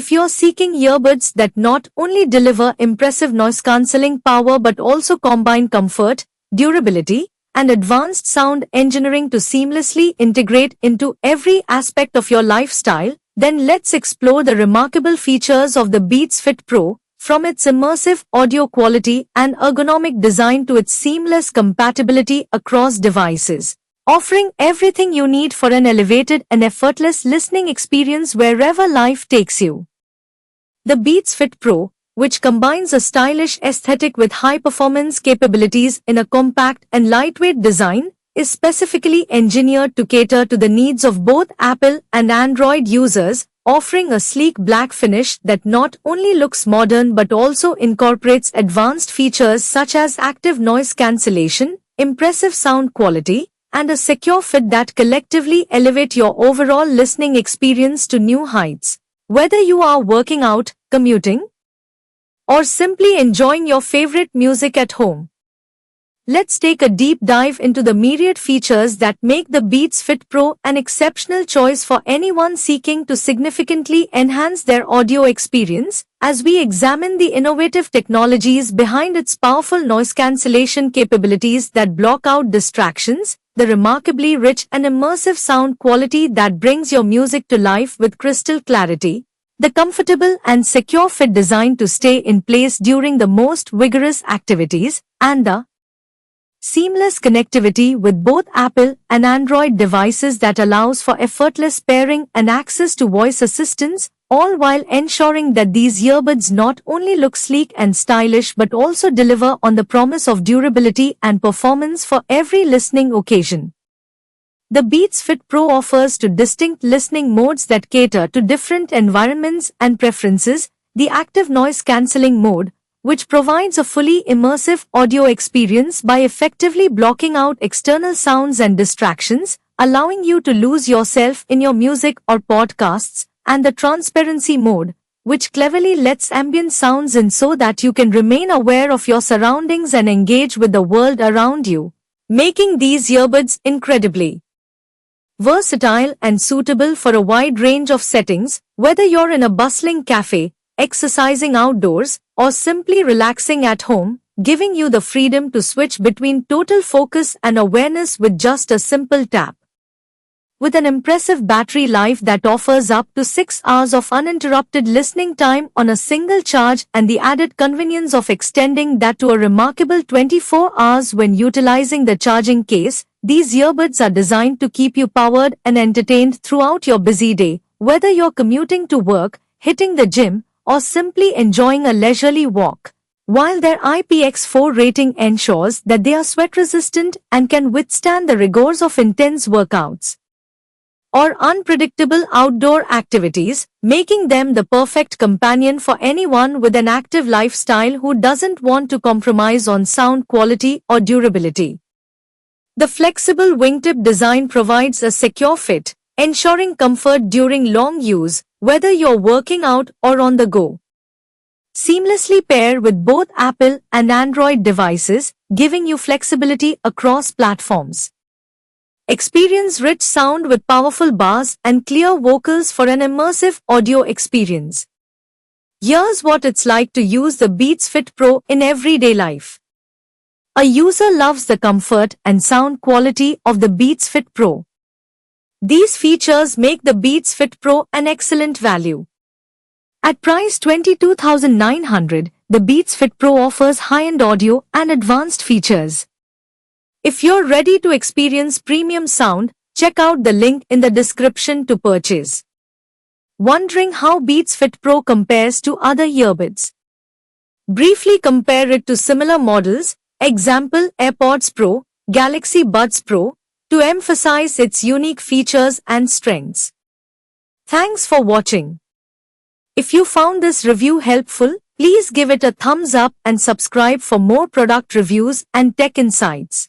If you're seeking earbuds that not only deliver impressive noise-cancelling power but also combine comfort, durability, and advanced sound engineering to seamlessly integrate into every aspect of your lifestyle, then let's explore the remarkable features of the BeatsFitPro, from its immersive audio quality and ergonomic design to its seamless compatibility across devices, offering everything you need for an elevated and effortless listening experience wherever life takes you. The BeatsFitPro, which combines a stylish aesthetic with high-performance capabilities in a compact and lightweight design, is specifically engineered to cater to the needs of both Apple and Android users, offering a sleek black finish that not only looks modern but also incorporates advanced features such as active noise cancellation, impressive sound quality, and a secure fit that collectively elevate your overall listening experience to new heights. Whether you are working out, commuting, or simply enjoying your favorite music at home, let's take a deep dive into the myriad features that make the BeatsFitPro an exceptional choice for anyone seeking to significantly enhance their audio experience, as we examine the innovative technologies behind its powerful noise cancellation capabilities that block out distractions, the remarkably rich and immersive sound quality that brings your music to life with crystal clarity, the comfortable and secure fit designed to stay in place during the most vigorous activities, and the seamless connectivity with both Apple and Android devices that allows for effortless pairing and access to voice assistants, all while ensuring that these earbuds not only look sleek and stylish but also deliver on the promise of durability and performance for every listening occasion. The BeatsFitPro offers two distinct listening modes that cater to different environments and preferences: the active noise-cancelling mode, which provides a fully immersive audio experience by effectively blocking out external sounds and distractions, allowing you to lose yourself in your music or podcasts, and the transparency mode, which cleverly lets ambient sounds in so that you can remain aware of your surroundings and engage with the world around you, making these earbuds incredibly versatile and suitable for a wide range of settings, whether you're in a bustling cafe, exercising outdoors, or simply relaxing at home, giving you the freedom to switch between total focus and awareness with just a simple tap. With an impressive battery life that offers up to 6 hours of uninterrupted listening time on a single charge and the added convenience of extending that to a remarkable 24 hours when utilizing the charging case, these earbuds are designed to keep you powered and entertained throughout your busy day, whether you're commuting to work, hitting the gym, or simply enjoying a leisurely walk. While their IPX4 rating ensures that they are sweat-resistant and can withstand the rigors of intense workouts or unpredictable outdoor activities, making them the perfect companion for anyone with an active lifestyle who doesn't want to compromise on sound quality or durability. The flexible wingtip design provides a secure fit, ensuring comfort during long use, whether you're working out or on the go. Seamlessly pair with both Apple and Android devices, giving you flexibility across platforms. Experience rich sound with powerful bass and clear vocals for an immersive audio experience. Here's what it's like to use the BeatsFitPro in everyday life. A user loves the comfort and sound quality of the BeatsFitPro. These features make the BeatsFitPro an excellent value. At price $22,900, the BeatsFitPro offers high-end audio and advanced features. If you're ready to experience premium sound, check out the link in the description to purchase. Wondering how BeatsFitPro compares to other earbuds? Briefly compare it to similar models, example AirPods Pro, Galaxy Buds Pro, to emphasize its unique features and strengths. Thanks for watching. If you found this review helpful, please give it a thumbs up and subscribe for more product reviews and tech insights.